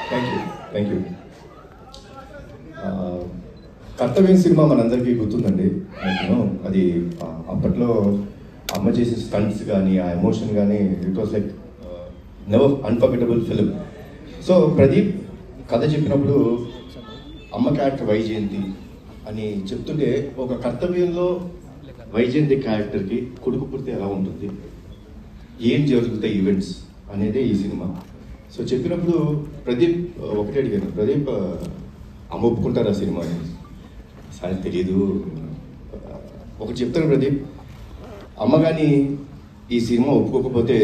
Thank you. కర్తవ్యం cinema మనందరికీ గుర్తుందండి. అది అప్పట్లో అమ్మ చేసే స్టంట్స్ కానీ ఆ ఎమోషన్ కానీ it was like never unforgettable film. So Pradeep కథ చెప్పినప్పుడు అమ్మ క్యారెక్టర్ వైజయంతి అని చెప్తుంటే ఒక కర్తవ్యంలో వైజయంతి క్యారెక్టర్కి కొడుకు పుడితే ఎలా ఉంటుంది, ఏం జరుగుతాయి ఈవెంట్స్ అనేదే ఈ సినిమా. సో చెప్పినప్పుడు ప్రదీప్ ఒకటే అడిగాను, ప్రదీప్ అమ్మ ఒప్పుకుంటారు ఆ సినిమా అని. సార్ తెలీదు, ఒకటి చెప్తాను ప్రదీప్, అమ్మ కానీ ఈ సినిమా ఒప్పుకోకపోతే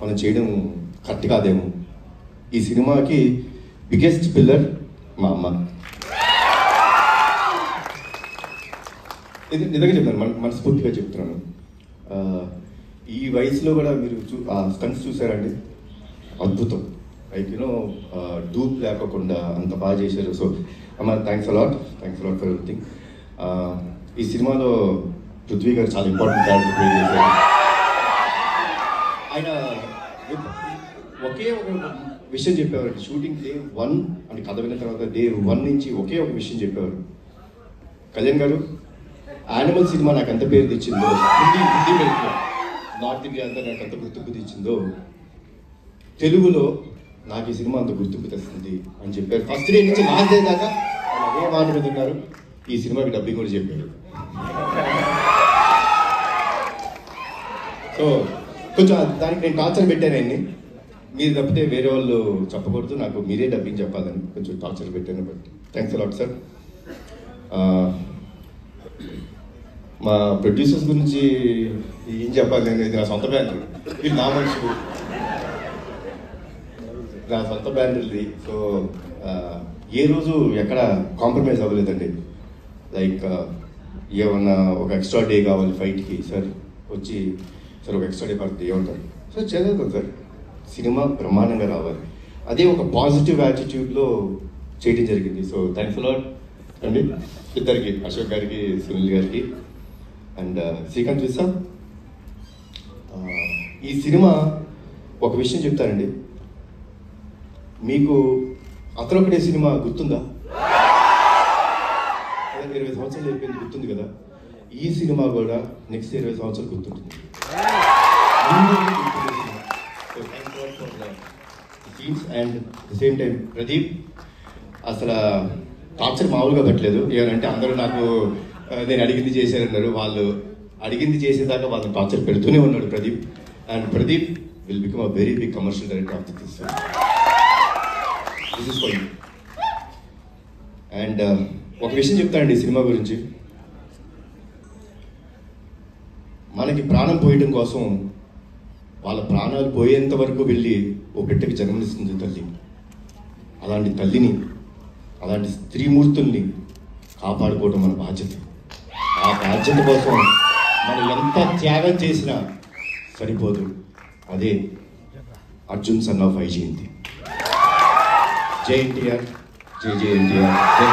మనం చేయడం కరెక్ట్ కాదేమో. ఈ సినిమాకి బిగ్గెస్ట్ పిల్లర్ మా అమ్మ. ఇది నిజంగా చెప్తాను, మనస్ఫూర్తిగా చెప్తున్నాను. ఈ వయసులో కూడా మీరు ఆ స్టంట్స్ చూసారండి, అద్భుతం. లైక్ డూప్ లేకుండా అంత బాగా చేశారు. సో అమ్మ థ్యాంక్స్ అలాట్ ఫర్ ఎవ్రీథింగ్. ఈ సినిమాలో పృథ్వీ గారు చాలా ఇంపార్టెంట్ క్యారెక్టర్ ప్లే చేశారు. ఆయన ఒకే ఒక విషయం చెప్పేవారు షూటింగ్ డే 1 అని కథ విన్న తర్వాత డే 1 నుంచి ఒకే ఒక విషయం చెప్పేవారు, కళ్యాణ్ గారు యానిమల్ సినిమా నాకు ఎంత పేరు తెచ్చిందో, హిందీ బయట నార్త్ ఇండియా అంతా నాకు ఎంత గుర్తింపు తెచ్చిందో, తెలుగులో నాకు ఈ సినిమా అంత గుర్తింపు తెస్తుంది అని చెప్పారు. ఫస్ట్ డే నుంచి లాస్ట్ డే దాకా అదే మాట మీద ఉన్నారు. ఈ సినిమాకి డబ్బింగ్ కూడా చెప్పారు. సో కొంచెం దానికి నేను టార్చర్ పెట్టాను ఆయన్ని, మీరు తప్పితే వేరే వాళ్ళు చెప్పకూడదు, నాకు మీరే డబ్బింగ్ చెప్పాలని కొంచెం టార్చర్ పెట్టాను. But thanks a lot sir. మా ప్రొడ్యూసర్స్ గురించి ఏం చెప్పాలి, నేను ఇది నా సొంత బ్యానర్, ఇది నా మనుషులు, నా సొంత బ్యానర్ది. సో ఏ రోజు ఎక్కడ కాంప్రమైజ్ అవ్వలేదండి. లైక్ ఏమన్నా ఒక ఎక్స్ట్రా డే కావాలి ఫైట్కి, సార్ వచ్చి సార్ ఒక ఎక్స్ట్రా డే పడుతుంది ఏమంటారు, సార్ చదువుతాం సార్, సినిమా బ్రహ్మాండంగా రావాలి, అదే ఒక పాజిటివ్ యాటిట్యూడ్లో చేయడం జరిగింది. సో థ్యాంక్స్ అలాట్ అండి ఇద్దరికి, అశోక్ గారికి, సునీల్ గారికి అండ్ శ్రీకాంత్ విసా. ఈ సినిమా ఒక విషయం చెప్తానండి, మీకు అతనొకటే సినిమా గుర్తుందా? 20 సంవత్సరాలు అయిపోయింది, గుర్తుంది కదా. ఈ సినిమా కూడా నెక్స్ట్ 20 సంవత్సరాలు గుర్తుంటుంది. And the same time Pradeep అసలు టార్చర్ మామూలుగా పెట్టలేదు. ఏమంటే అందరూ నాకు నేను అడిగింది చేశారన్నారు, వాళ్ళు అడిగింది చేసేదాకా వాళ్ళని టార్చర్ పెడుతూనే ఉన్నాడు Pradeep. And Pradeep will become a very big commercial director of this film. This is for you. And ఒక విషయం చెప్తానండి సినిమా గురించి, మనకి ప్రాణం పోయడం కోసం వాళ్ళ ప్రాణాలు పోయేంత వరకు వెళ్ళి ఓ బిడ్డకి జన్మనిస్తుంది తల్లి. అలాంటి తల్లిని, అలాంటి స్త్రీమూర్తుల్ని కాపాడుకోవడం మన బాధ్యత. ఆ బాధ్యత కోసం మనం ఎంత త్యాగం చేసినా సరిపోదు. అదే అర్జున్ సన్ ఆఫ్ వైజయంతి. జై ఎన్టీఆర్, జై ఎన్టీఆర్, జై